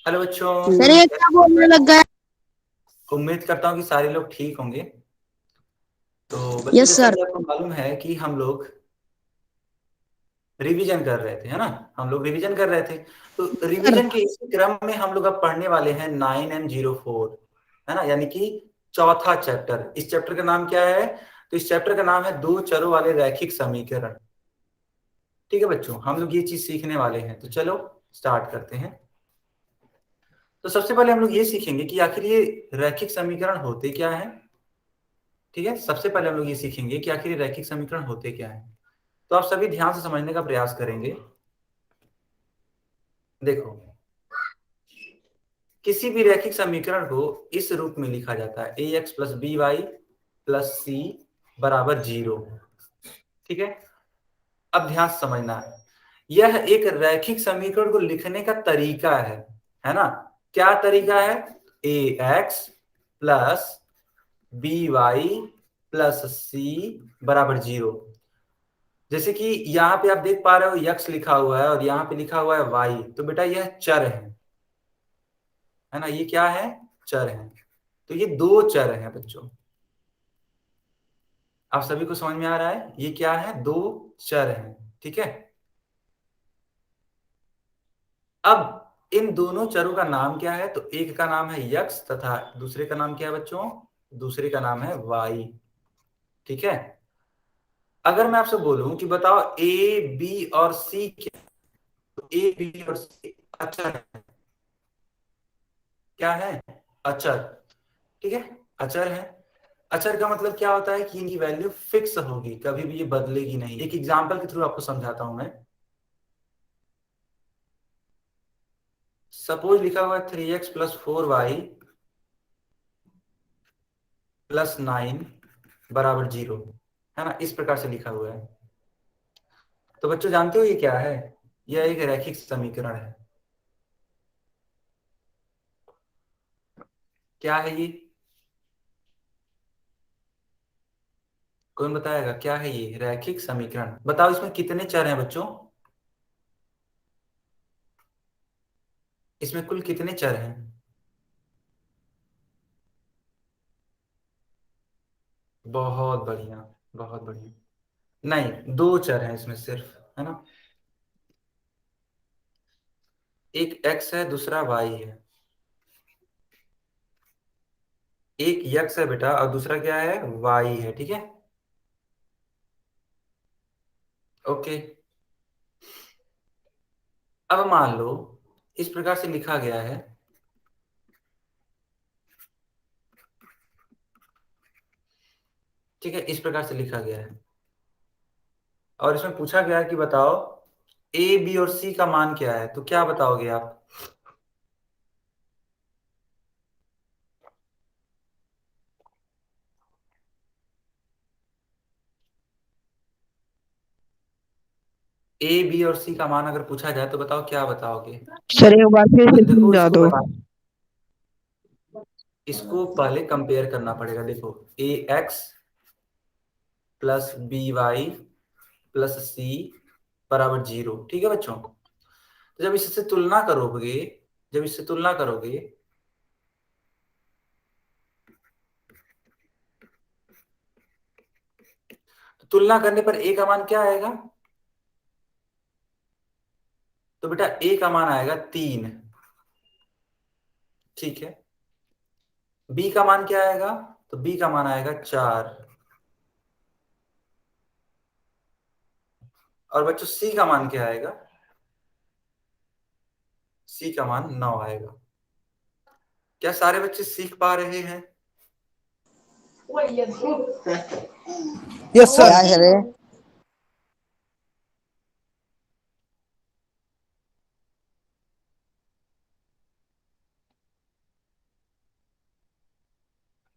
Hello बच्चों। Sir ये क्या बोलने लग गया? उम्मीद करता हूँ कि सारे लोग ठीक होंगे। तो बच्चों, यस जैसा सर। कि आपको मालूम है कि हम लोग रिवीजन कर रहे थे, है ना। हम लोग रिवीजन कर रहे थे। तो सर रिवीजन के इसी क्रम में हम लोग अब पढ़ने वाले हैं 9 and 04, है ना, यानी कि चौथा चैप्टर। इस चैप्टर का नाम क्या है? तो इस चैप्टर का नाम है दो चरों वाले रैखिक समीकरण। ठीक है बच्चों, हम लोग ये चीज सीखने वाले हैं। तो चलो स्टार्ट करते हैं। तो सबसे पहले हम लोग ये सीखेंगे कि आखिर ये रैखिक समीकरण होते क्या है। ठीक है, सबसे पहले हम लोग ये सीखेंगे कि आखिर ये रैखिक समीकरण होते क्या है। तो आप सभी ध्यान से समझने का प्रयास करेंगे। देखो, किसी भी रैखिक समीकरण को इस रूप में लिखा जाता है: a x plus b y plus c बराबर 0। ठीक है, अब ध्यान से समझना है। यह एक रैखिक समीकरण को लिखने का तरीका है ना। क्या तरीका है? A x plus b y plus c बराबर 0। जैसे कि यहाँ पे आप देख पा रहे हो यक्स लिखा हुआ है और यहाँ पे लिखा हुआ है वाई, तो बेटा यह चर है ना। ये क्या है? चर है। तो ये दो चर हैं बच्चों। आप सभी को समझ में आ रहा है ये क्या है? दो चर हैं। ठीक है, अब इन दोनों चरों का नाम क्या है? तो एक का नाम है यक्स तथा दूसरे का नाम क्या है बच्चों? दूसरे का नाम है वाई। ठीक है, अगर मैं आपसे बोलूं कि बताओ ए बी और सी क्या, तो ए बी और सी अचर है। क्या है? अचर। ठीक है, अचर है। अचर का मतलब क्या होता है कि इनकी वैल्यू फिक्स होगी, कभी भी ये बदलेगी नहीं। एक एग्जांपल के थ्रू आपको समझाता हूं मैं। सपोज लिखा हुआ है 3x + 4y + 9 बराबर 0, है ना। इस प्रकार से लिखा हुआ है। तो बच्चों जानते हो ये क्या है? यह एक रैखिक समीकरण है। क्या है ये? कौन बताएगा क्या है ये रैखिक समीकरण? बताओ इसमें कितने चर हैं बच्चों? इसमें कुल कितने चर हैं? बहुत बढ़िया, बहुत बढ़िया। नहीं, दो चर हैं इसमें सिर्फ, है ना। एक x है, दूसरा y है। एक यक्स है बेटा और दूसरा क्या है? y है। ठीक है, ओके। अब मान लो इस प्रकार से लिखा गया है। ठीक है, इस प्रकार से लिखा गया है और इसमें पूछा गया है कि बताओ ए बी और सी का मान क्या है। तो क्या बताओगे आप? ए बी और सी का मान अगर पूछा जाए तो बताओ क्या बताओगे? सर एक बार फिर तो से देखो समझा इसको दो। बता, इसको पहले कंपेयर करना पड़ेगा। देखो, a x plus b y plus c बराबर 0। ठीक है बच्चों, तो जब इससे तुलना करोगे, जब इससे तुलना करोगे तो तुलना करने पर ए का मान क्या आएगा? तो बेटा ए का मान आएगा 3। ठीक है, बी का मान क्या आएगा? तो बी का मान आएगा 4। और बच्चों सी का मान क्या आएगा? सी का मान 9 आएगा। क्या सारे बच्चे सीख पा रहे हैं? Yes sir. क्या करे?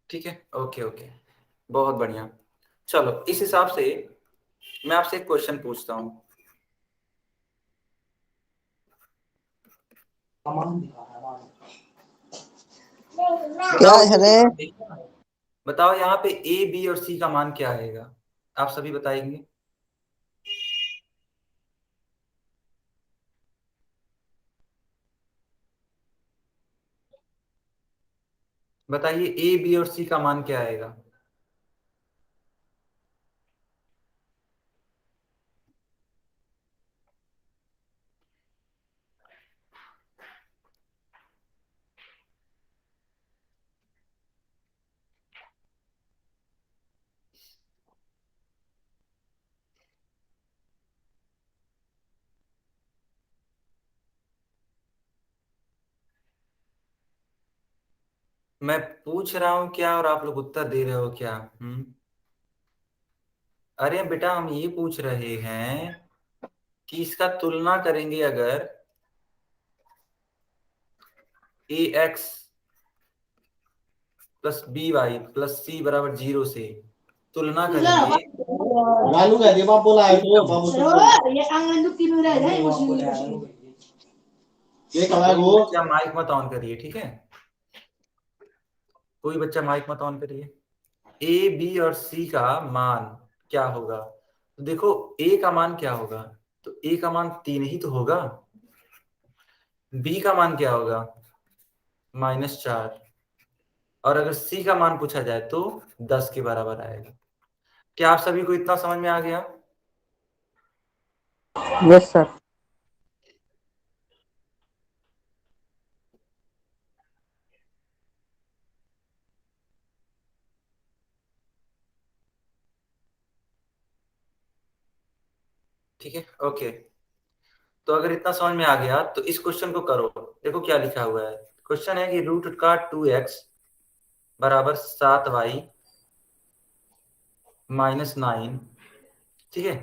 ठीक है, ओके ओके, बहुत बढ़िया। चलो इस हिसाब से मैं आपसे एक क्वेश्चन पूछता हूं। क्या बताओ करे? बताओ यहाँ पे ए बी और सी का मान क्या आएगा? आप सभी बताएंगे। बताइए ए बी और सी का मान क्या आएगा। मैं पूछ रहा हूं क्या और आप लोग उत्तर दे रहे हो क्या। अरे बेटा हम ये पूछ रहे हैं कि इसका तुलना करेंगे अगर a x plus b y plus c बराबर 0 से तुलना करेंगे। Lalu nggak dia mampu lah ए itu का mampu मान- semua. Ya angin tuh kilo dah, dah musim musim. Jadi kalau कोई aku, बच्चा माइक मत ऑन करिए, ठीक है। कोई बच्चा माइक मत ऑन करिए। ए बी और सी का मान क्या होगा, तो देखो ए का मान क्या होगा, तो ए का मान 3 ही तो होगा। बी का मान क्या होगा, -4। और अगर सी का मान पूछा जाए तो 10 के बराबर आएगा। क्या आप सभी को इतना समझ में आ गया। Yes sir. ठीक है, ओके। तो अगर इतना समझ में आ गया तो इस क्वेश्चन को करो। देखो क्या लिखा हुआ है। क्वेश्चन है कि रूट का 2x बराबर 7y -9। ठीक है,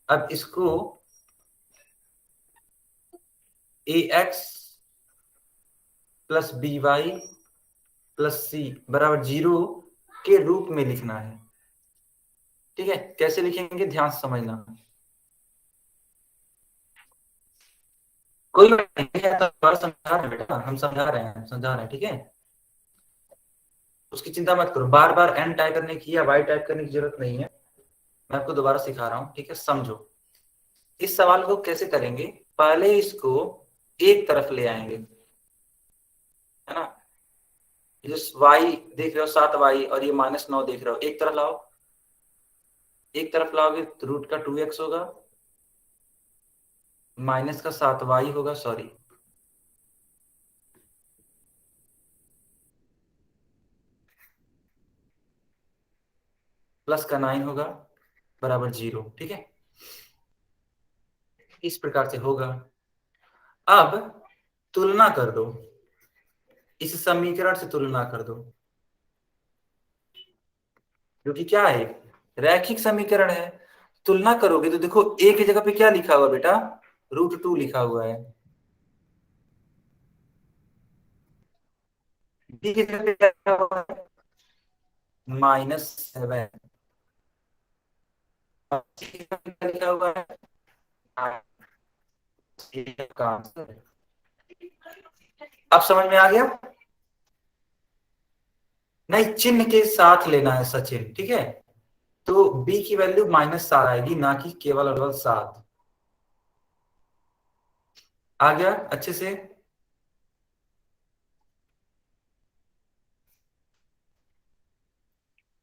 अब इसको a x plus b y plus c बराबर 0 के रूप में लिखना है। ठीक है, कैसे लिखेंगे ध्यान से समझना। कोई बात नहीं है तो दोबारा समझा रहे हैं बेटा, हम समझा रहे हैं, ठीक है। उसकी चिंता मत करो, बार बार एन टाइप करने की या वाई टाइप करने की जरूरत नहीं है। मैं आपको दोबारा सिखा रहा हूँ, ठीक है, समझो। इस सवाल को कैसे करेंगे, पहले इसको एक तरफ ले आएंगे, है ना। ये वाई देख रहे हो 7y और ये -9 देख रहे हो, एक तरफ लाओ। एक तरफ लाओगे तो रूट का 2x होगा, माइनस का 7y होगा, सॉरी, प्लस का 9 होगा बराबर 0। ठीक है, इस प्रकार से होगा। अब तुलना कर दो, इस समीकरण से तुलना कर दो, जो कि क्या है, रैखिक समीकरण है। तुलना करोगे तो देखो ए की जगह पे क्या लिखा हुआ बेटा, √2 लिखा हुआ है। बी की जगह पे क्या लिखा हुआ है, -7। सी की जगह पे क्या लिखा हुआ है, का आंसर है। अब समझ में आ गया। नहीं, चिन्ह के साथ लेना है सचिन, ठीक है। तो बी की वैल्यू -7 आएगी, ना कि केवल और केवल 7। आ गया अच्छे से।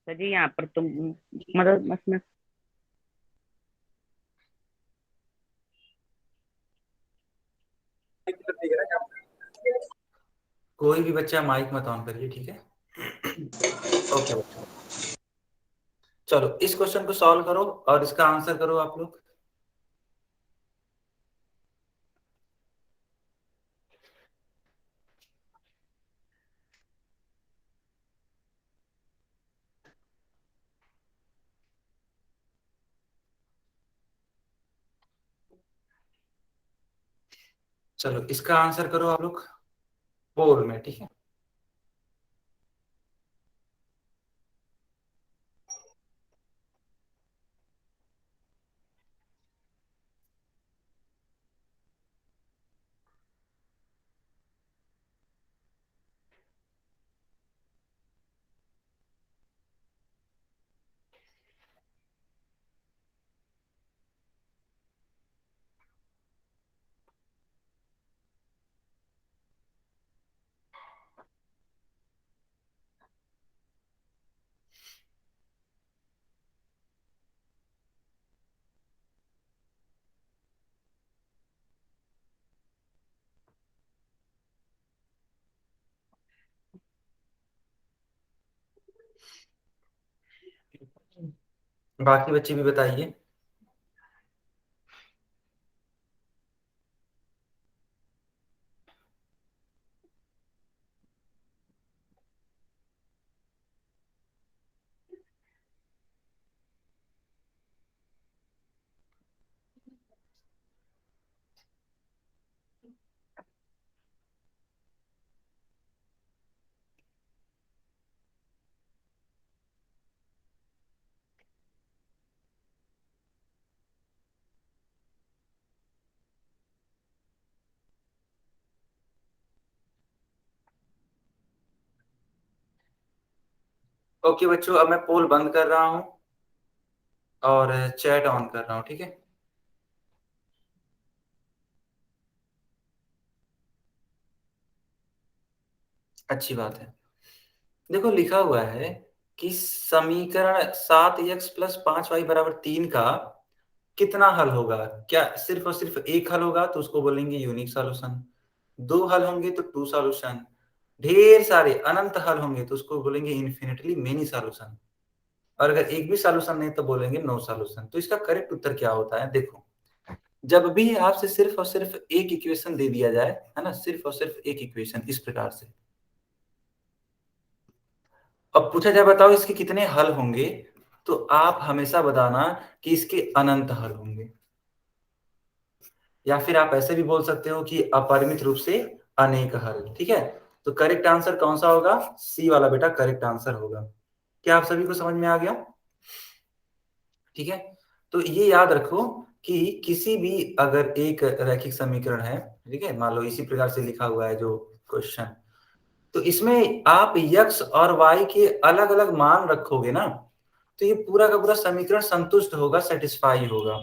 सर जी यहाँ पर तुम मतलब इसमें कोई भी बच्चा माइक मत ऑन करिए, ठीक है। ओके बच्चों, चलो इस क्वेश्चन को सॉल्व करो और इसका आंसर करो आप लोग। चलो इसका आंसर करो आप लोग बोर्ड में, ठीक है। बाकी बच्चे भी बताइए। ओके बच्चों, अब मैं पोल बंद कर रहा हूँ और चैट ऑन कर रहा हूँ, ठीक है। अच्छी बात है। देखो लिखा हुआ है कि समीकरण 7x + 5y = 3 का कितना हल होगा। क्या सिर्फ और सिर्फ एक हल होगा तो उसको बोलेंगे यूनिक सॉल्यूशन। दो हल होंगे तो टू सॉल्यूशन। ढेर सारे अनंत हल होंगे तो उसको बोलेंगे इन्फिनिटली मेनी सॉल्यूशन। और अगर एक भी सॉल्यूशन नहीं तो बोलेंगे नो सॉल्यूशन। तो इसका करेक्ट उत्तर क्या होता है, देखो। जब भी आपसे सिर्फ और सिर्फ एक इक्वेशन दे दिया जाए, है ना, सिर्फ और सिर्फ एक इक्वेशन इस प्रकार से, अब पूछा जाए बताओ इसके कितने हल होंगे, तो आप हमेशा बताना कि इसके अनंत हल होंगे। या फिर आप ऐसे भी बोल सकते हो कि अपरिमित रूप से अनेक हल, ठीक है। तो करेक्ट आंसर कौन सा होगा, सी वाला बेटा करेक्ट आंसर होगा। क्या आप सभी को समझ में आ गया, ठीक है। तो ये याद रखो कि किसी भी अगर एक रैखिक समीकरण है, ठीक है, मान लो इसी प्रकार से लिखा हुआ है जो क्वेश्चन, तो इसमें आप यक्स और वाई के अलग अलग मान रखोगे ना, तो ये पूरा का पूरा समीकरण संतुष्ट होगा, सेटिस्फाई होगा।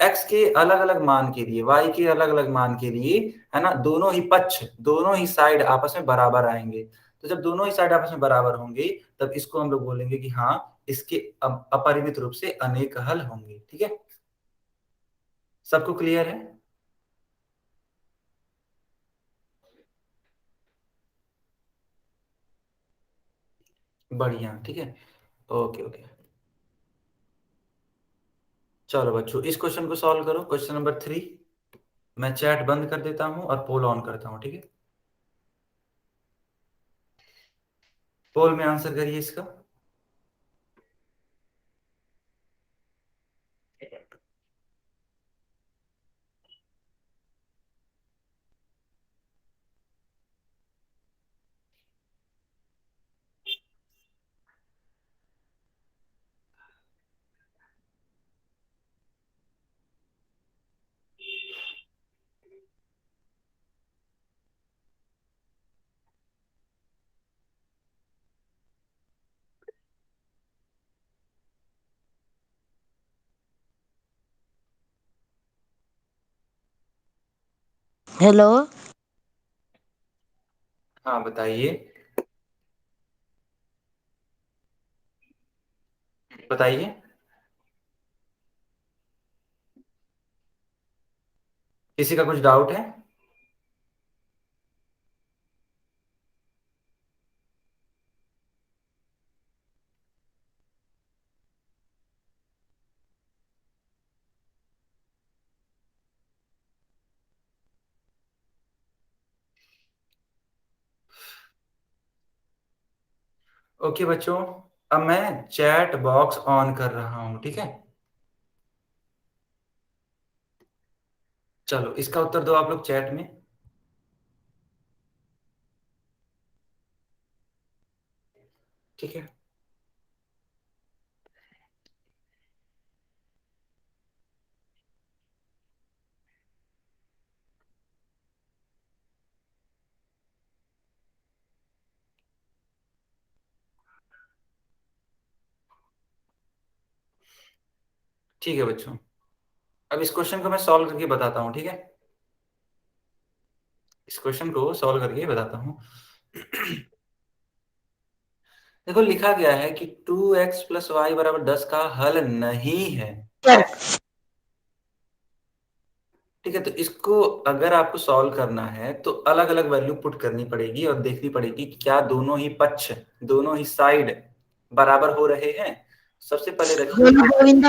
एक्स के अलग अलग मान के लिए, वाई के अलग अलग मान के लिए, है ना, दोनों ही पक्ष, दोनों ही साइड आपस में बराबर आएंगे। तो जब दोनों ही साइड आपस में बराबर होंगे तब इसको हम लोग बोलेंगे कि हाँ, इसके अपरिमित रूप से अनेक हल होंगे, ठीक है। सबको क्लियर है। बढ़िया, ठीक है। ओके ओके, चलो बच्चों इस क्वेश्चन को सॉल्व करो, क्वेश्चन नंबर 3। मैं चैट बंद कर देता हूं और पोल ऑन करता हूं, ठीक है। पोल में आंसर करिए इसका। हेलो। हाँ बताइए, बताइए। किसी का कुछ डाउट है। ओके बच्चों, अब मैं चैट बॉक्स ऑन कर रहा हूं, ठीक है। चलो इसका उत्तर दो आप लोग चैट में। ठीक है, ठीक है बच्चों, अब इस क्वेश्चन को मैं सॉल्व करके बताता हूँ, ठीक है। इस क्वेश्चन को सॉल्व करके बताता हूँ। देखो लिखा गया है कि 2x + y = 10 का हल नहीं है, ठीक है। तो इसको अगर आपको सॉल्व करना है तो अलग अलग वैल्यू पुट करनी पड़ेगी और देखनी पड़ेगी कि क्या दोनों ही पक्ष, दोनों ही साइड बराबर हो रहे हैं। सबसे पहले रखिए गोलू गोविंदा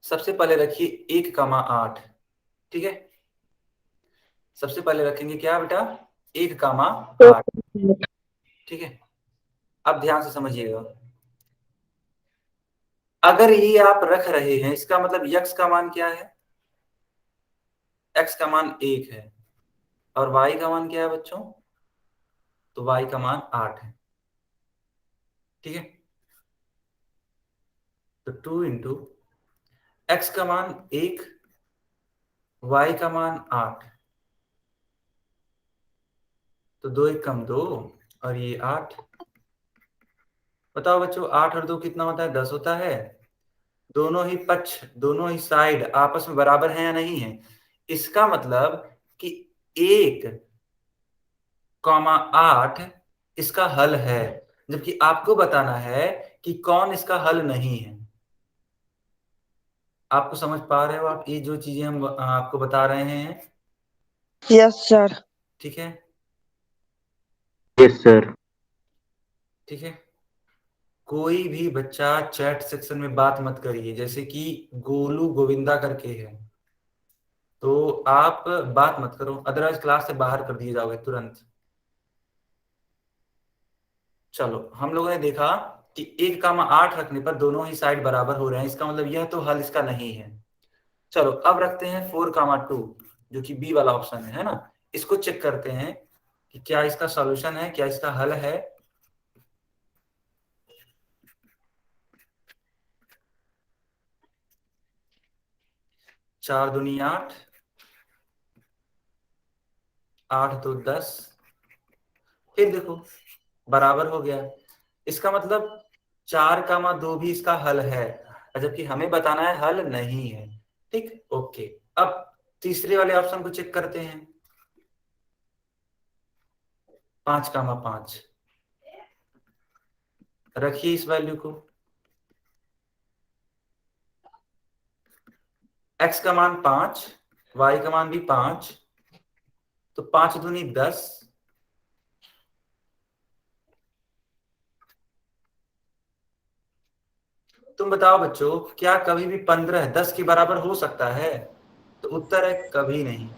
सबसे पहले रखिए 1, 8। ठीक है, सबसे पहले रखेंगे क्या बेटा, 1, 8। ठीक है, अब ध्यान से समझिएगा। अगर ये आप रख रहे हैं, इसका मतलब यक्स का मान क्या है, एक्स का मान 1 है, और वाई का मान क्या है बच्चों, तो वाई का मान 8 है। ठीक है, तो 2 × एक्स का मान 1, वाई का मान 8, तो 2 × 1 = 2, और ये 8। बताओ बच्चों, 8 और 2 कितना होता है, 10 होता है। दोनों ही पक्ष, दोनों ही साइड आपस में बराबर है या नहीं है, इसका मतलब कि 1, 8 इसका हल है, जबकि आपको बताना है कि कौन इसका हल नहीं है। आपको समझ पा रहे हो आप, ये जो चीजें हम आपको बता रहे हैं। Yes sir. ठीक है, यस सर। ठीक है, कोई भी बच्चा चैट सेक्शन में बात मत करिए, जैसे कि गोलू गोविंदा करके है, तो आप बात मत करो, अदरवाइज क्लास से बाहर कर दिए जाओगे तुरंत। चलो, हम लोगों ने देखा कि 1, 8 रखने पर दोनों ही साइड बराबर हो रहे हैं, इसका मतलब यह तो हल इसका नहीं है। चलो, अब रखते हैं 4, 2, जो कि बी वाला ऑप्शन है ना, इसको चेक करते हैं कि क्या इसका सॉल्यूशन है, क्या इसका हल है। 4 दूनी 8, 8 2 10, फिर देखो बराबर हो गया, इसका मतलब 4, 2 भी इसका हल है, जबकि हमें बताना है हल नहीं है। ठीक, ओके। अब तीसरे वाले ऑप्शन को चेक करते हैं, 5, 5 रखिए इस वैल्यू को, x का मान 5, y का मान भी 5, तो 5 दूनी 10, तुम बताओ बच्चों, क्या कभी भी 15 10 के बराबर हो सकता है, तो उत्तर है कभी नहीं।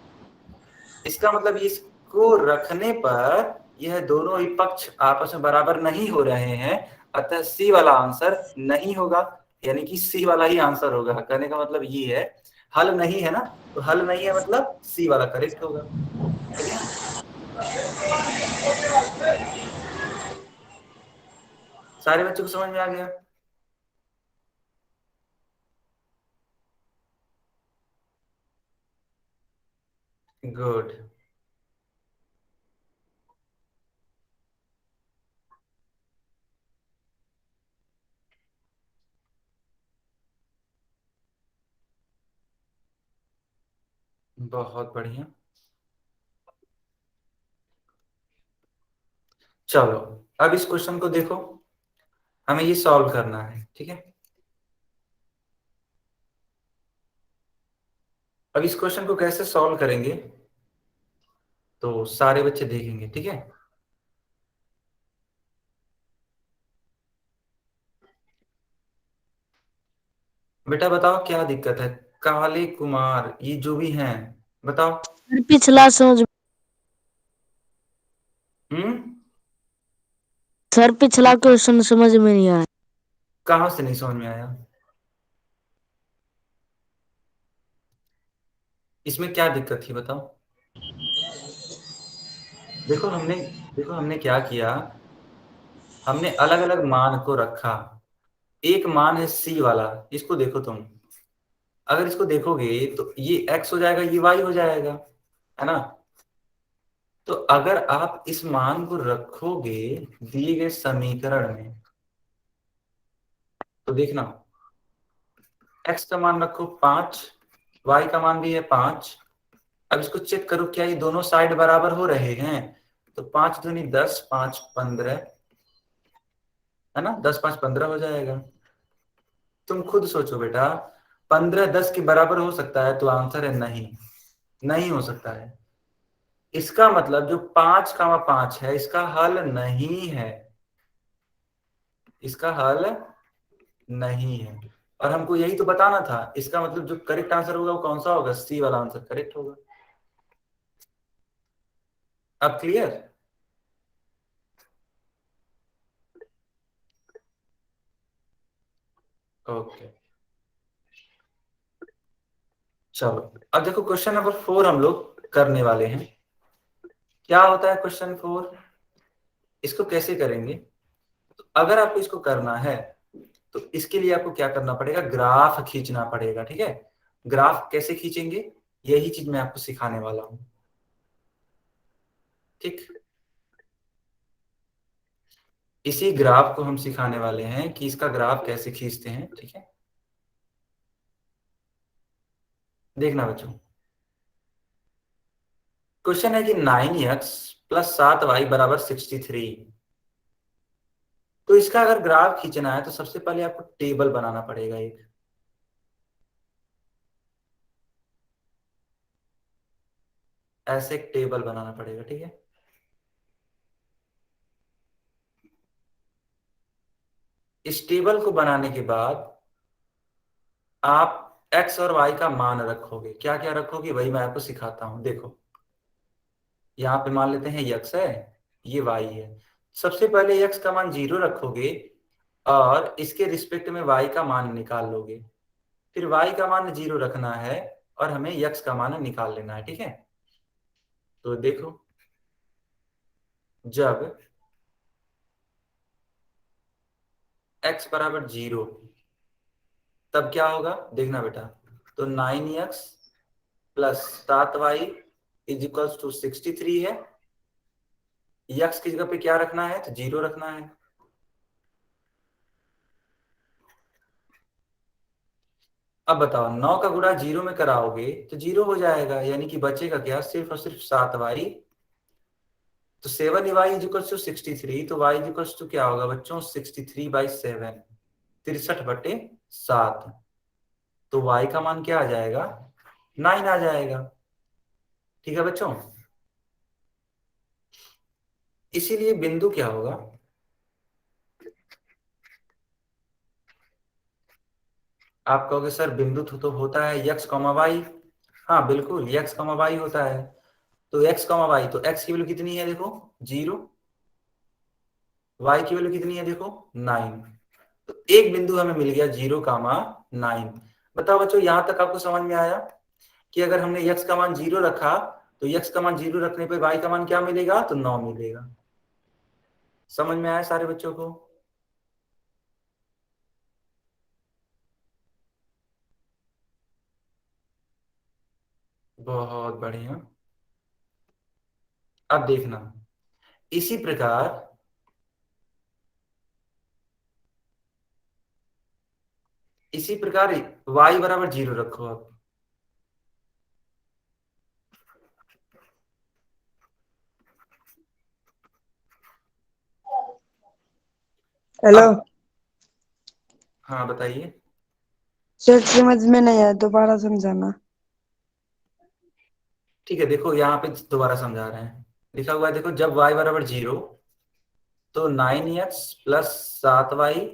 इसका मतलब इसको रखने पर यह दोनों ही पक्ष आपस में बराबर नहीं हो रहे हैं, अतः सी वाला आंसर नहीं होगा, यानी कि सी वाला ही आंसर होगा। कहने का मतलब ये है, हल नहीं है ना, तो हल नहीं है मतलब सी वाला करेक्ट होगा। ठीक है, सारे बच्चों को समझ में आ गया। गुड। बहुत बढ़िया। चलो, अब इस क्वेश्चन को देखो, हमें ये सॉल्व करना है। ठीक है, अब इस क्वेश्चन को कैसे सॉल्व करेंगे, तो सारे बच्चे देखेंगे। ठीक है, बेटा बताओ क्या दिक्कत है, काले कुमार ये जो भी हैं, बताओ। पिछला समझ हम्म, सर पिछला क्वेश्चन समझ में नहीं आया। कहाँ से नहीं समझ में आया, इसमें क्या दिक्कत थी बताओ। देखो हमने देखो हमने क्या किया, हमने अलग अलग मान को रखा। एक मान है सी वाला, इसको देखो तुम, अगर इसको देखोगे तो ये x हो जाएगा, ये y हो जाएगा, है ना। तो अगर आप इस मान को रखोगे दिए गए समीकरण में, तो देखना, x का मान रखो 5, y का मान भी है 5। अब इसको चेक करो, क्या ये दोनों साइड बराबर हो रहे हैं, तो 5 दूनी 10, 5 15, है ना, 10 5 15 हो जाएगा। तुम खुद सोचो बेटा, 15 10 के बराबर हो सकता है, तो आंसर है नहीं, नहीं हो सकता है। इसका मतलब जो 5, 5 है, इसका हल नहीं है। इसका हल नहीं है। और हमको यही तो बताना था, इसका मतलब जो करेक्ट आंसर होगा वो कौन सा होगा, सी वाला आंसर करेक्ट होगा। अब क्लियर? ओके, चलो अब देखो क्वेश्चन नंबर 4 हम लोग करने वाले हैं। क्या होता है क्वेश्चन 4, इसको कैसे करेंगे? तो अगर आपको इसको करना है तो इसके लिए आपको क्या करना पड़ेगा, ग्राफ खींचना पड़ेगा। ठीक है, ग्राफ कैसे खींचेंगे यही चीज मैं आपको सिखाने वाला हूं। ठीक, इसी ग्राफ को हम सिखाने वाले हैं कि इसका ग्राफ कैसे खींचते हैं। ठीक है, देखना बच्चों, क्वेश्चन है कि 9x प्लस 7y बराबर 63। तो इसका अगर ग्राफ खींचना है तो सबसे पहले आपको टेबल बनाना पड़ेगा एक। ऐसे एक टेबल बनाना पड़ेगा। ठीक है, इस टेबल को बनाने के बाद आप x और y का मान रखोगे। क्या क्या रखोगे वही मैं आपको सिखाता हूं। देखो, यहाँ पे मान लेते हैं x है, ये y है। सबसे पहले x का मान 0 रखोगे और इसके रिस्पेक्ट में y का मान निकाल लोगे। फिर y का मान 0 रखना है और हमें x का मान निकाल लेना है। ठीक है, तो देखो, जब x बराबर 0 तब क्या होगा देखना बेटा। तो 9x plus 7y is equals to 63 है। x की जगह पे क्या रखना है, तो 0 रखना है। अब बताओ, 9 का गुणा 0 में कराओगे तो 0 हो जाएगा, यानी कि बचेगा क्या, सिर्फ और सिर्फ 7y। तो 7y इज इक्वल्स टू 63, तो y इज इक्वल्स टू क्या होगा बच्चों, 63/7, 63/7। तो y का मान क्या आ जाएगा, 9 आ जाएगा। ठीक है बच्चों, इसीलिए बिंदु क्या होगा, आप कहोगे सर बिंदु तो होता है x कॉमा वाई। हाँ बिल्कुल, x कॉमा वाई होता है। तो x कॉमा वाई, तो x की वैल्यू कितनी है देखो 0, y की वैल्यू कितनी है देखो 9। तो एक बिंदु हमें मिल गया 0, 9। बताओ बच्चों, यहां तक आपको समझ में आया कि अगर हमने x का मान 0 रखा तो x का मान 0 रखने पे y का मान क्या मिलेगा, तो 9 मिलेगा। समझ में आया सारे बच्चों को? बहुत बढ़िया। अब देखना, इसी प्रकार y बराबर 0 रखो आप। हेलो अब हाँ बताइए। सर, समझ में नहीं आया, दोबारा समझाना। ठीक है, देखो यहाँ पे दोबारा समझा रहे हैं। लिखा हुआ है देखो, जब y बराबर 0 तो 9x प्लस 7y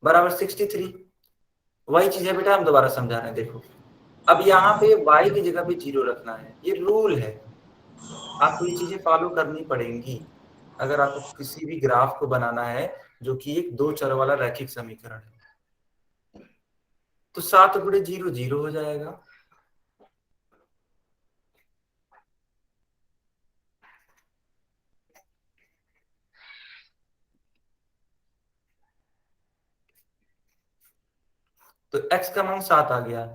बराबर 63। वही चीज है बेटा, हम दोबारा समझा रहे हैं। देखो, अब यहाँ पे y की जगह पे 0 रखना है, ये रूल है। आपको ये चीजें फॉलो करनी पड़ेंगी अगर आपको किसी भी ग्राफ को बनाना है जो कि एक दो चर वाला रैखिक समीकरण है। तो 7 × 0 0 हो जाएगा। तो x का मान 7 आ गया।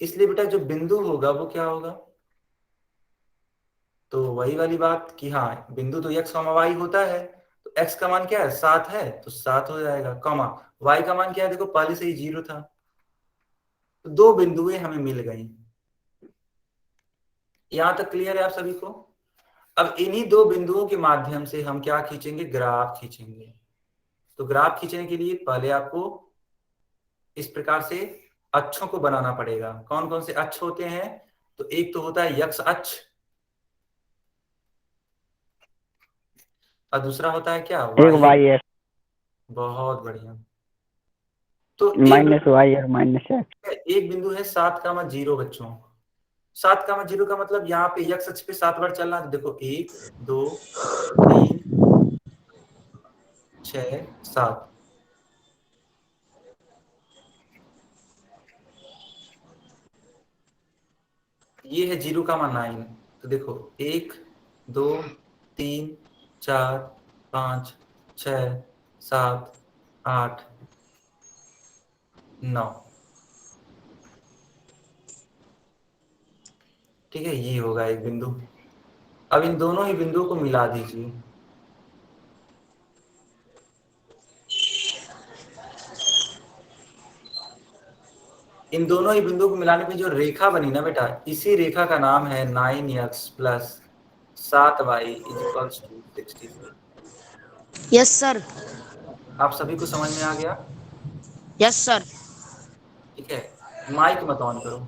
इसलिए बेटा जो बिंदु होगा वो क्या होगा, तो वही वाली बात कि हाँ बिंदु तो x कॉमा y होता है। तो x का मान क्या है, 7 है, तो 7 हो जाएगा, कॉमा y का मान क्या है देखो, पहले से ही 0 था। तो दो बिंदुएं हमें मिल गई। यहां तक क्लियर है आप सभी को? अब इन्हीं दो बिंदुओं के माध्यम से हम क्या खींचेंगे, ग्राफ खींचेंगे। तो ग्राफ खींचने के लिए पहले आपको इस प्रकार से अक्षों को बनाना पड़ेगा। कौन कौन से अक्ष होते हैं, तो एक तो होता है यक्ष अक्ष और दूसरा होता है क्या, एक वाई। वाई है। बहुत बढ़िया। तो -y और -x। एक बिंदु है 7,0 बच्चों। 7,0 का मतलब यहाँ पे x अक्ष पे 7 बार चलना, तो देखो 1 2 3 6 7। ये है 0,9। तो देखो 1 2 3 4 5 6 7 8 9। ठीक है, ये होगा एक बिंदु। अब इन दोनों ही बिंदुओं को मिला दीजिए। इन दोनों ही बिंदुओं को मिलाने पे जो रेखा बनी ना बेटा, इसी रेखा का नाम है 9x plus 7y is equals to 63। Yes sir. आप सभी को समझ में आ गया? Yes sir. ठीक है, माइक मत ऑन करो।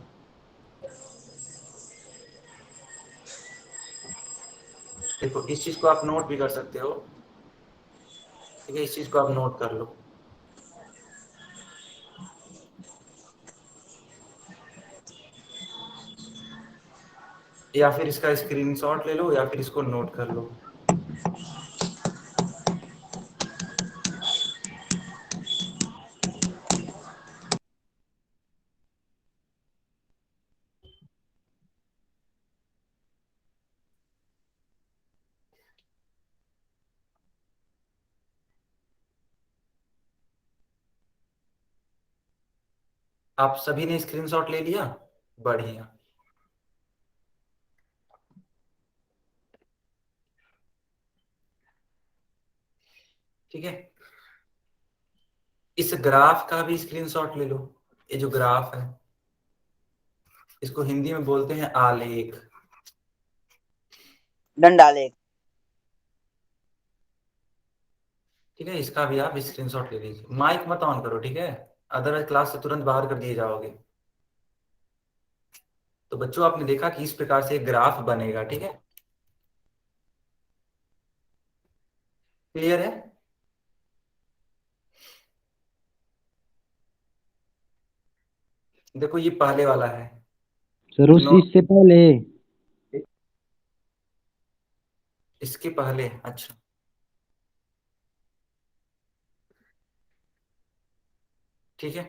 देखो इस चीज को आप नोट भी कर सकते हो। ठीक है, इस चीज को आप नोट कर लो। या फिर इसका स्क्रीनशॉट ले लो, या फिर इसको नोट कर लो। आप सभी ने स्क्रीनशॉट ले लिया? बढ़िया। ठीक है, इस ग्राफ का भी स्क्रीनशॉट ले लो। ये जो ग्राफ है, इसको हिंदी में बोलते हैं आलेख। डंडा लेख। ठीक है, इसका भी आप स्क्रीनशॉट ले लीजिए। माइक मत ऑन करो, ठीक है, अदरवाइज क्लास से तुरंत बाहर कर दिए जाओगे। तो बच्चों, आपने देखा कि इस प्रकार से एक ग्राफ बनेगा। ठीक है, क्लियर है? देखो ये पहले वाला है। सर उस नोट, इससे पहले। इसके पहले, अच्छा। ठीक है,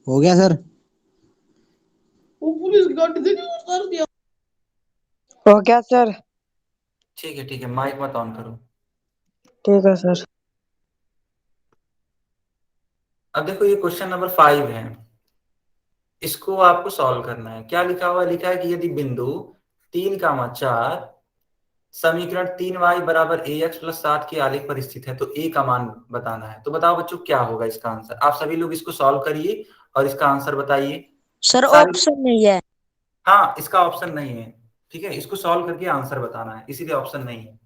हो गया सर। वो पुलिस गाड़ी से न्यूज कर दिया। हो गया सर। ठीक है, ठीक है, माइक मत ऑन करो। ठीक है सर। अब देखो ये क्वेश्चन नंबर 5 है। इसको आपको सॉल्व करना है। क्या लिखा हुआ है? लिखा है कि यदि बिंदु 3,4 समीकरण 3y बराबर ax प्लस 7 के आलेख पर स्थित है, तो a का मान बताना है। तो बताओ बच्चों, क्या होगा इसका आंसर? आप सभी लोग इसको सॉल्व करिए और इसका आंसर बताइए। सर सारे, ऑप्शन नहीं है। हाँ, इसका ऑप्शन नहीं है। ठीक है, इसको सॉल्व करके आंसर बताना है, इसीलिए ऑप्शन नहीं है।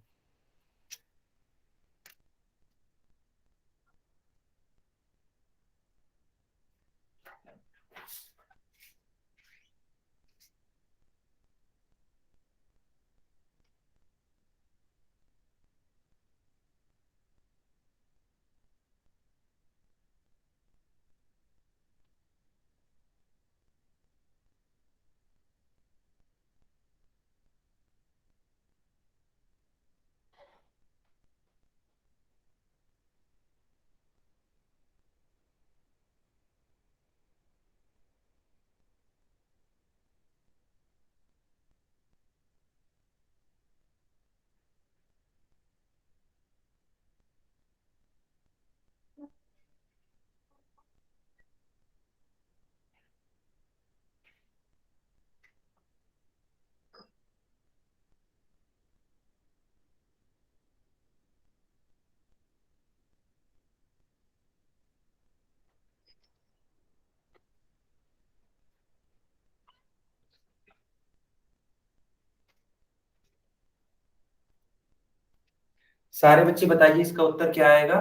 सारे बच्चे बताइए इसका उत्तर क्या आएगा।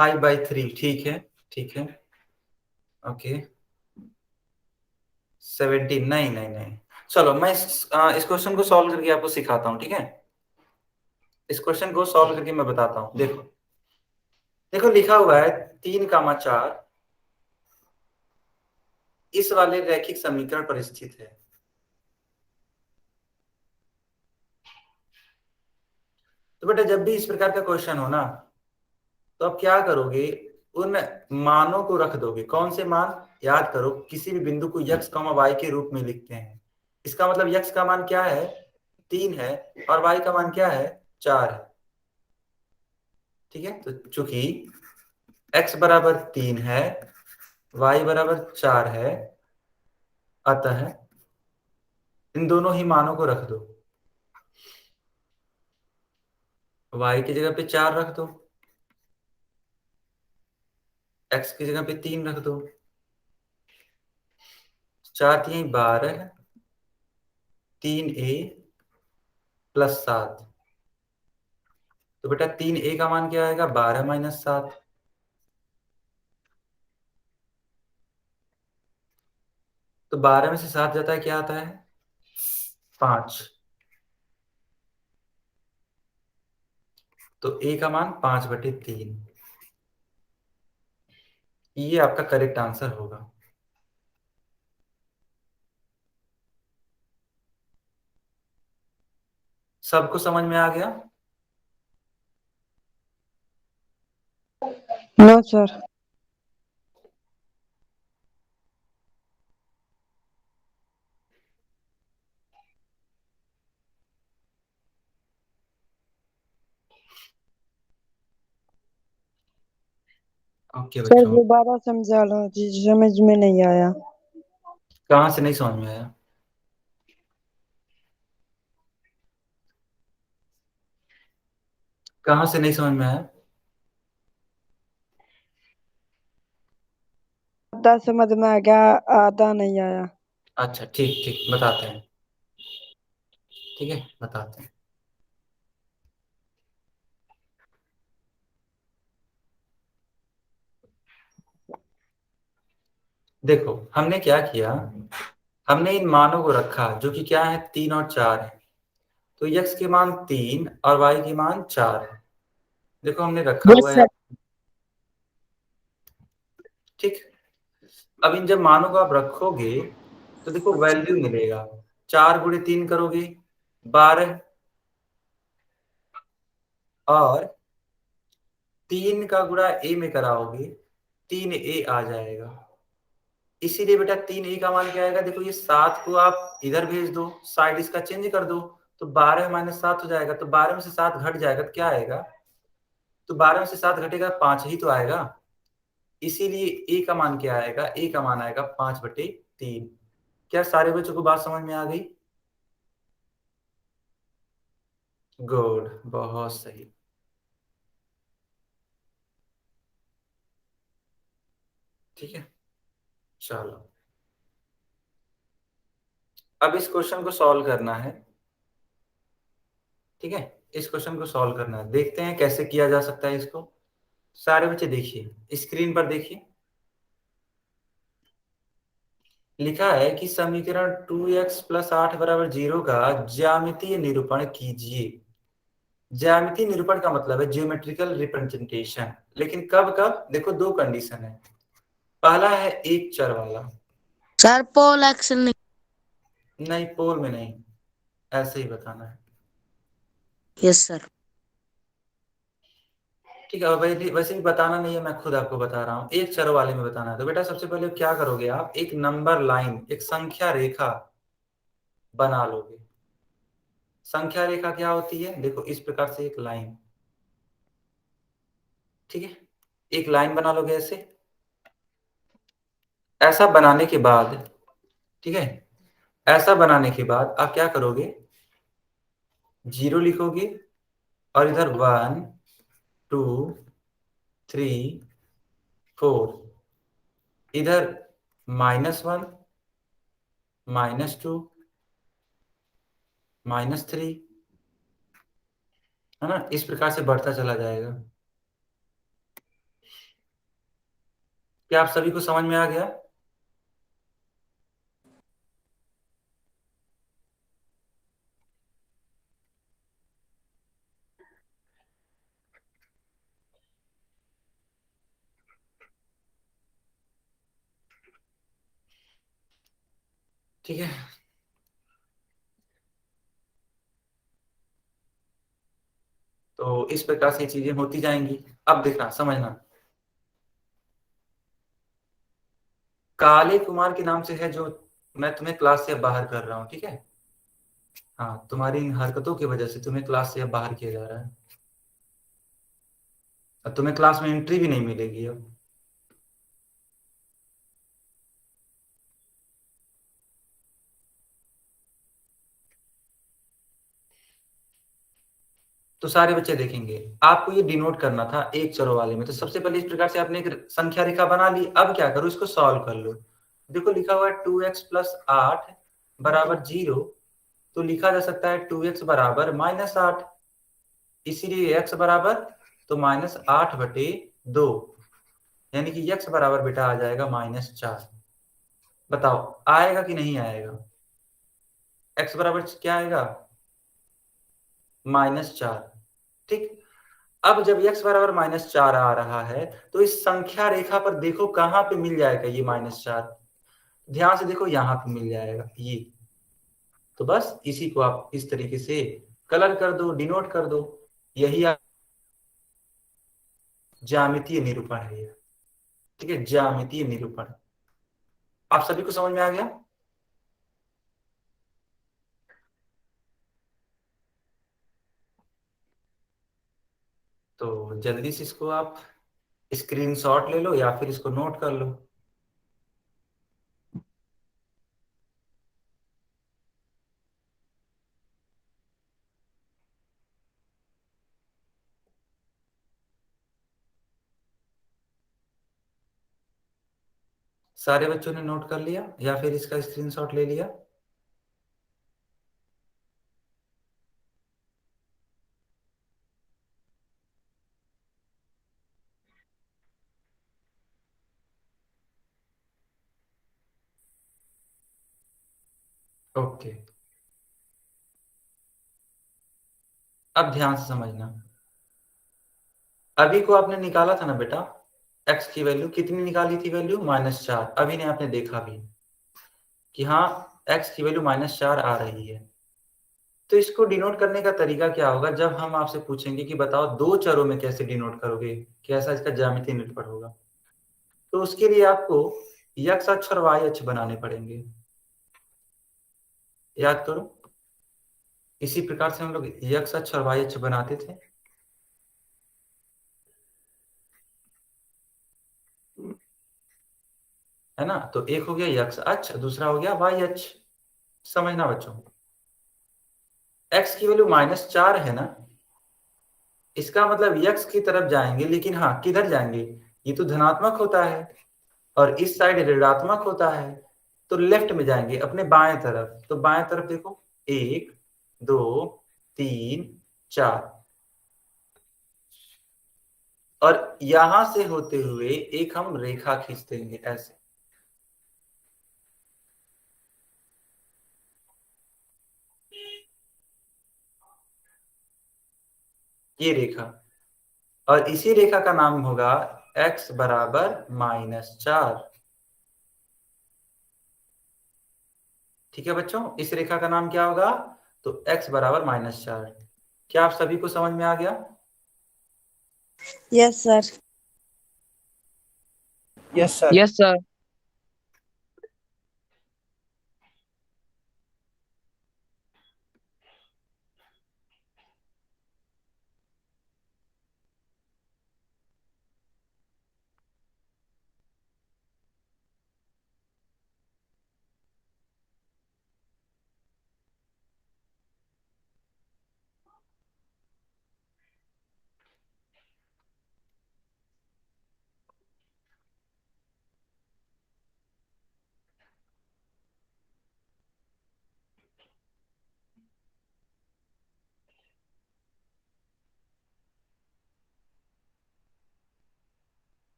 5/3, ठीक है, ठीक है, ओके। 17, नहीं नहीं नहीं। चलो मैं इस क्वेश्चन को सॉल्व करके आपको सिखाता हूँ, ठीक है। इस क्वेश्चन को सॉल्व करके मैं बताता हूँ। देखो देखो, लिखा हुआ है 3, 4 इस वाले रैखिक समीकरण पर स्थित है। तो बेटा जब भी इस प्रकार का क्वेश्चन हो ना, तो आप क्या करोगे, उन मानों को रख दोगे। कौन से मान? याद करो, किसी भी बिंदु को x, y के रूप में लिखते हैं। इसका मतलब x का मान क्या है? 3 है, और y का मान क्या है? 4 है। ठीक है, तो चूंकि x बराबर 3 है, y बराबर 4 है, अतः इन दोनों ही मानों को रख दो। y की जगह पे 4 रख दो, x की जगह पे 3 रख दो। 4×3 = 12, 3a + 7। तो बेटा 3a का मान क्या आएगा? 12 - 7। तो 12 में से 7 जाता है, क्या आता है? 5। तो a का मान 5/3। ये आपका करेक्ट आंसर होगा। सबको समझ में आ गया? No sir. ओके सर बच्चों। दोबारा समझा लो जी, समझ में नहीं आया। कहाँ से नहीं समझ में आया? कहाँ से नहीं समझ में आया? आधा समझ में आ गया, आधा नहीं आया। अच्छा, ठीक ठीक, बताते हैं। ठीक है, बताते हैं। देखो हमने क्या किया, हमने इन मानों को रखा जो कि क्या है? 3 और 4 है। तो x के मान 3 और y के मान 4 है। देखो हमने रखा यस हुआ है। सर। ठीक। अब इन जब मानों को आप रखोगे तो देखो वैल्यू मिलेगा। 4 × 3 करोगे 12, और 3 का गुणा a में कराओगे 3a आ जाएगा। इसीलिए बेटा 3a का मान क्या आएगा? देखो ये 7 को आप इधर भेज दो, साइड इसका चेंज कर दो, तो 12 - 7 हो जाएगा। तो 12 में से 7 घट जाएगा तो क्या आएगा? तो 12 में से 7 घटेगा 5 ही तो आएगा। इसीलिए a का मान क्या आएगा? a का मान आएगा 5/3। क्या सारे बच्चों को बात समझ में आ गई? गुड, बहुत सही। ठीक है, चलो अब इस क्वेश्चन को सॉल्व करना है। ठीक है, इस क्वेश्चन को सॉल्व करना है, देखते हैं कैसे किया जा सकता है इसको। सारे बच्चे देखिए, स्क्रीन पर देखिए। लिखा है कि समीकरण 2x + 8 = 0 का ज्यामितीय निरूपण कीजिए। ज्यामितीय निरूपण का मतलब है ज्योमेट्रिकल रिप्रेजेंटेशन। लेकिन कब कब? देखो दो कंडीशन है। पहला है एक चर वाला। सर पोल एक्शन नहीं, पोल में नहीं, ऐसे ही बताना है। Yes sir. ठीक है, और वैसे भी बताना नहीं है, मैं खुद आपको बता रहा हूँ। एक चर वाले में बताना है। तो बेटा सबसे पहले क्या करोगे आप? एक नंबर लाइन, एक संख्या रेखा बना लोगे। संख्या रेखा क्या होती है? देखो इस प्रकार से एक लाइन। ठीक है, एक लाइन बना लोगे ऐसे। ऐसा बनाने के बाद, ठीक है, ऐसा बनाने के बाद आप क्या करोगे? 0 लिखोगे, और इधर 1 2 3 4, इधर -1 -2 -3, है ना? इस प्रकार से बढ़ता चला जाएगा। क्या आप सभी को समझ में आ गया? ठीक है, तो इस प्रकार से चीजें होती जाएंगी। अब देखना, समझना, काले कुमार के नाम से है जो मैं तुम्हें क्लास से बाहर कर रहा हूँ, ठीक है? हाँ, तुम्हारी इन हरकतों की वजह से तुम्हें क्लास से अब बाहर किया जा रहा है। अब तुम्हें क्लास में एंट्री भी नहीं मिलेगी अब। तो सारे बच्चे देखेंगे, आपको ये डिनोट करना था एक चरों वाले में। तो सबसे पहले इस प्रकार से आपने एक संख्या रेखा बना ली। अब क्या करो, इसको सॉल्व कर लो। देखो लिखा हुआ है 2x+8 बराबर 0। तो लिखा जा सकता है 2x बराबर -8। इसीलिए x बराबर तो -8/2, यानी कि x बराबर बेटा आ जाएगा -4। बताओ आएगा कि नहीं आएगा? x बराबर क्या आएगा? -4। ठीक। अब जब x बराबर -4 आ रहा है तो इस संख्या रेखा पर देखो कहां पे मिल जाएगा ये -4। ध्यान से देखो, यहां पे मिल जाएगा ये। तो बस इसी को आप इस तरीके से कलर कर दो, डिनोट कर दो। यही ज्यामितीय निरूपण है ये। ठीक है, ज्यामितीय निरूपण। आप सभी को समझ में आ गया? तो जल्दी से इसको आप स्क्रीनशॉट ले लो या फिर इसको नोट कर लो। सारे बच्चों ने नोट कर लिया या फिर इसका स्क्रीनशॉट ले लिया? ओके, अब ध्यान से समझना। अभी को आपने निकाला था ना बेटा, x की वैल्यू कितनी निकाली थी? वैल्यू -4। अभी ने आपने देखा भी कि हाँ x की वैल्यू -4 आ रही है। तो इसको डिनोट करने का तरीका क्या होगा? जब हम आपसे पूछेंगे कि बताओ दो चरों में कैसे डिनोट करोगे, कैसा इसका ज्यामितीय निरूपण होगा, तो उसके लिए आपको x अक्ष और y अक्ष बनाने पड़ेंगे। याद करो, इसी प्रकार से हम लोग x अक्ष और y अक्ष बनाते थे। है ना? तो एक हो गया x अक्ष, दूसरा हो गया y अक्ष। समझना बच्चों, x की वैल्यू -4 है ना, इसका मतलब x की तरफ जाएंगे, लेकिन हाँ किधर जाएंगे? ये तो धनात्मक होता है और इस साइड ऋणात्मक होता है। तो लेफ्ट में जाएंगे, अपने बाएं तरफ। तो बाएं तरफ देखो, 1 2 3 4, और यहां से होते हुए एक हम रेखा खींच देंगे ऐसे। ये रेखा, और इसी रेखा का नाम होगा x बराबर -4। ठीक है बच्चों, इस रेखा का नाम क्या होगा? तो x बराबर -4। क्या आप सभी को समझ में आ गया? Yes sir. Yes sir. Yes sir.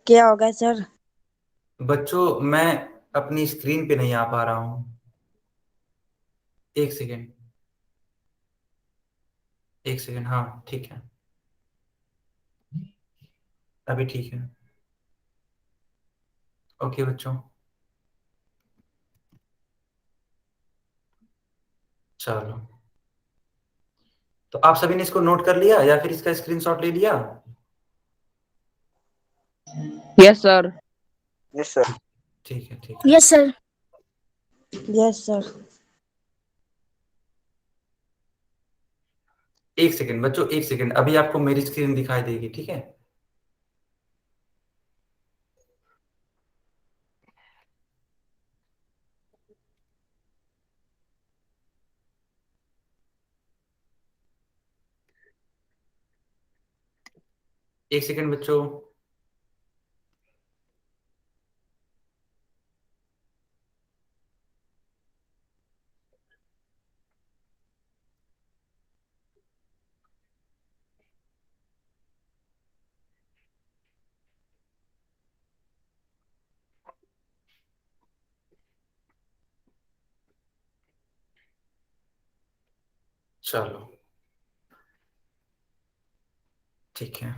क्या होगा सर? बच्चों मैं अपनी स्क्रीन पे नहीं आ पा रहा हूं, एक सेकेंड, एक सेकेंड, हाँ ठीक है, अभी ठीक है। ओके बच्चों, चलो, तो आप सभी ने इसको नोट कर लिया या फिर इसका स्क्रीनशॉट ले लिया? Yes sir. Yes sir. ठीक है, ठीक है। Yes sir. Yes sir. एक सेकेंड बच्चों, एक सेकेंड, अभी आपको मेरी स्क्रीन दिखाई देगी, ठीक है? एक सेकेंड बच्चों। चलो, ठीक है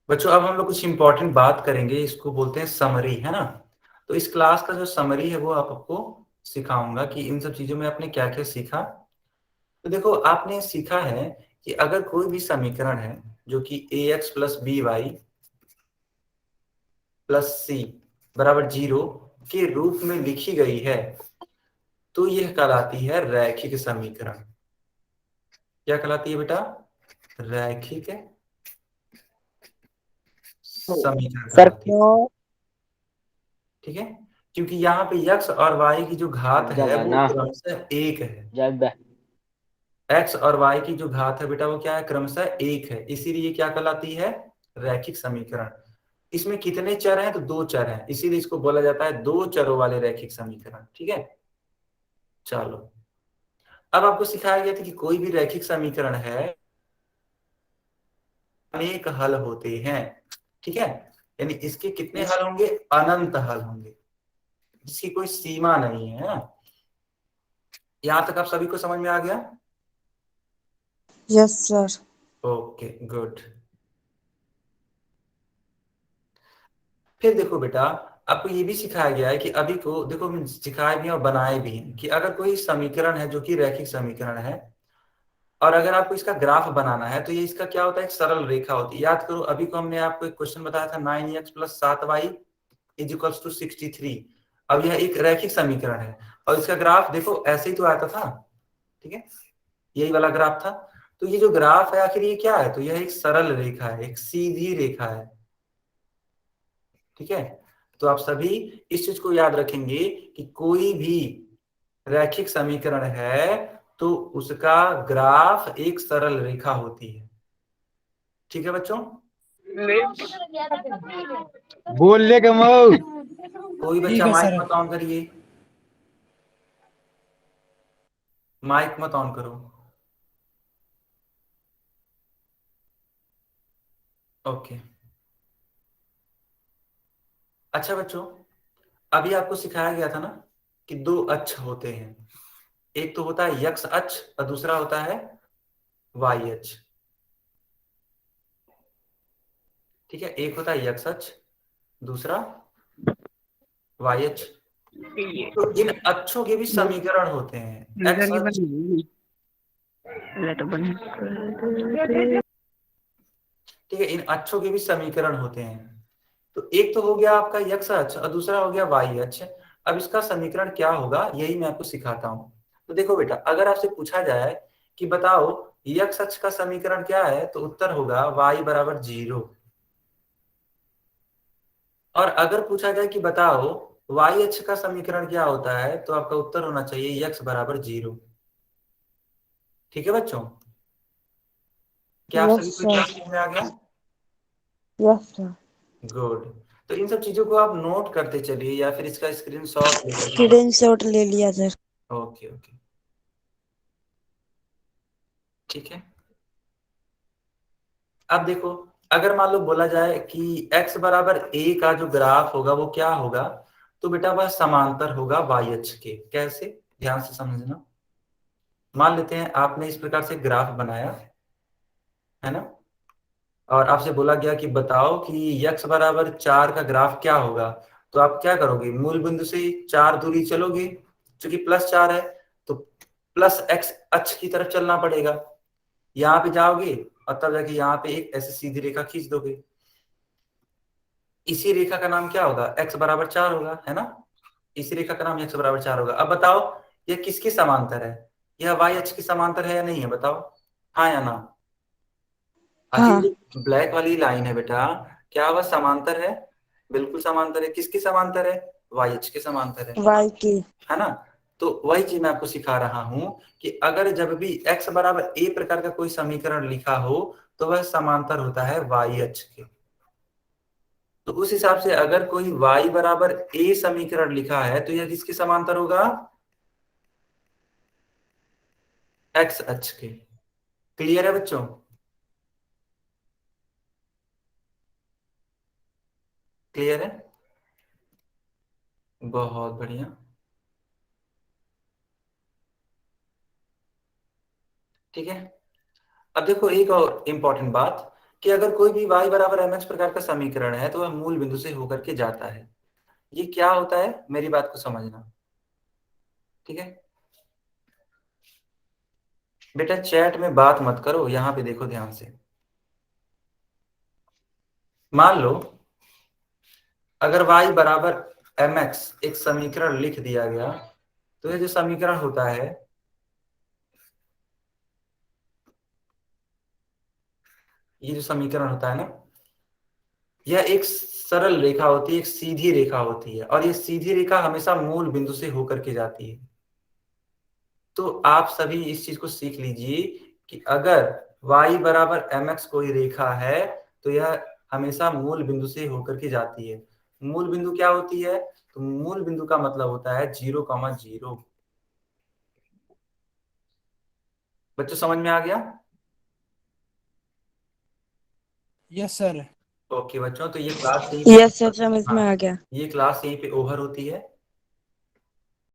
बच्चों, अब हम लोग कुछ इंपॉर्टेंट बात करेंगे, इसको बोलते हैं समरी, है ना? तो इस क्लास का जो समरी है वो आपको सिखाऊंगा कि इन सब चीजों में आपने क्या क्या सीखा। तो देखो, आपने सीखा है कि अगर कोई भी समीकरण है जो कि ax plus b y plus c बराबर 0 के रूप में लिखी गई है, तो यह कहलाती है रैखिक समीकरण। क्या कहलाती है बेटा? रैखिक समीकरण सर कहलाती है। क्यों? ठीक है, क्योंकि यहाँ पे यक्स और वाई की जो घात है वो जगाना क्रमशः एक है। जब एक्स और वाई की जो घात है बेटा वो क्या है? क्रमशः एक है, इसीलिए क्या कहलाती है? रैखिक समीकरण। इसमें कितने चर हैं? तो दो चर हैं, इसीलिए इसको बोला जाता है दो चरों वाले रैखिक समीकरण। ठीक है, चलो, अब आपको सिखाया गया था कि कोई भी रैखिक समीकरण है, अनेक हल होते हैं। ठीक है, यानी इसके कितने हल होंगे? अनंत हल होंगे, जिसकी कोई सीमा नहीं है। यहां तक आप सभी को समझ में आ गया? Yes sir. Okay, good. फिर देखो बेटा, आपको ये भी सिखाया गया है कि अभी को देखो, सिखाए भी हैं और बनाए भी हैं कि अगर कोई समीकरण है जो कि रैखिक समीकरण है, और अगर आपको इसका ग्राफ बनाना है तो ये इसका क्या होता है? एक सरल रेखा होती है। याद करो, अभी को हमने आपको एक क्वेश्चन बताया था, 9x plus 7y is equals to 63। अब यह एक रैखिक समीकरण है और इसका ग्राफ देखो ऐसे ही तो आता था। ठीक है, यही वाला ग्राफ था। तो ये जो ग्राफ है आखिर ये क्या है? तो यह एक सरल रेखा है, एक सीधी रेखा है। ठीक है, तो आप सभी इस चीज को याद रखेंगे कि कोई भी रैखिक समीकरण है तो उसका ग्राफ एक सरल रेखा होती है। ठीक है बच्चों, बोल ले कमाओ। कोई ठीक बच्चा है माइक सर। मत ऑन करिए, माइक मत ऑन करो। ओके, अच्छा बच्चों, अभी आपको सिखाया गया था ना कि दो अक्ष होते हैं, एक तो होता है यक्स अक्ष और दूसरा होता है वाई अक्ष। ठीक है, एक होता है यक्स अक्ष, दूसरा वाई अक्ष। तो इन अक्षों के भी समीकरण होते हैं, एक्स अक्ष। ठीक है, इन अक्षों के भी समीकरण होते हैं। तो एक तो हो गया आपका यक्स अक्ष और दूसरा हो गया वाई अक्ष। अब इसका समीकरण क्या होगा यही मैं आपको सिखाता हूं। तो देखो बेटा, अगर आपसे पूछा जाए कि बताओ यक्स अक्ष का समीकरण क्या है, तो उत्तर होगा y बराबर 0। और अगर पूछा जाए कि बताओ y अक्ष का समीकरण क्या होता है, तो आपका उत्तर होना चाहिए x बराबर 0। ठीक है बच्चों, क्या आप यस सभी को इतना सर। समझ में आ गया? Yes sir. गुड। तो इन सब चीजों को आप नोट करते चलिए या फिर इसका स्क्रीनशॉट लेते चलिए। स्क्रीनशॉट ले लिया सर। ओके ओके, ठीक है। अब देखो, अगर मान लो बोला जाए कि x बराबर a का जो ग्राफ होगा वो क्या होगा, तो बेटा वह समांतर होगा y अक्ष के। कैसे, ध्यान से समझना। मान लेते हैं आपने इस प्रकार से ग्राफ बनाया है ना, और आपसे बोला गया कि बताओ कि x बराबर 4 का ग्राफ क्या होगा। तो आप क्या करोगे, मूल बिंदु से 4 दूरी चलोगे, क्योंकि +4 है तो प्लस x अक्ष की तरफ चलना पड़ेगा। यहाँ पे जाओगे और तब जाके यहाँ पे एक ऐसी सीधी रेखा खींच दोगे। इसी रेखा का नाम क्या होगा, x बराबर 4 होगा, है ना। इसी रेखा का नाम x बराबर 4 होगा। अब बताओ ये किसके समांतर है, यह y अक्ष के समांतर है या नहीं है, बताओ हाँ या ना। हाँ। ये जो ब्लैक वाली लाइन है बेटा, क्या वह समांतर है, बिल्कुल समांतर है। किसके समांतर है, y अक्ष के समांतर है वाई की। है ना। तो वही चीज मैं आपको सिखा रहा हूं कि अगर जब भी x बराबर a प्रकार का कोई समीकरण लिखा हो तो वह समांतर होता है y अक्ष के। तो उस हिसाब से अगर कोई y बराबर a समीकरण लिखा है तो यह किसके समांतर होगा, x अक्ष के। क्लियर है बच्चों, क्लियर है, बहुत बढ़िया। ठीक है, अब देखो एक और इंपॉर्टेंट बात कि अगर कोई भी y बराबर mx प्रकार का समीकरण है तो वह मूल बिंदु से होकर के जाता है। ये क्या होता है, मेरी बात को समझना। ठीक है बेटा, चैट में बात मत करो, यहां पे देखो ध्यान से। मान लो अगर y बराबर mx एक समीकरण लिख दिया गया, तो ये जो समीकरण होता है, ये जो समीकरण होता है ना, यह एक सरल रेखा होती है, एक सीधी रेखा होती है, और ये सीधी रेखा हमेशा मूल बिंदु से होकर के जाती है। तो आप सभी इस चीज को सीख लीजिए कि अगर y बराबर mx कोई रेखा है तो यह हमेशा मूल बिंदु से होकर के जाती है। मूल बिंदु क्या होती है, तो मूल बिंदु का मतलब होता है 0,0। बच्चों समझ में आ गया। Yes sir. ओके बच्चों, तो ये क्लास यहीं पे, यस सर, समझ में हाँ आ गया। ये क्लास यहीं पे ओवर होती है।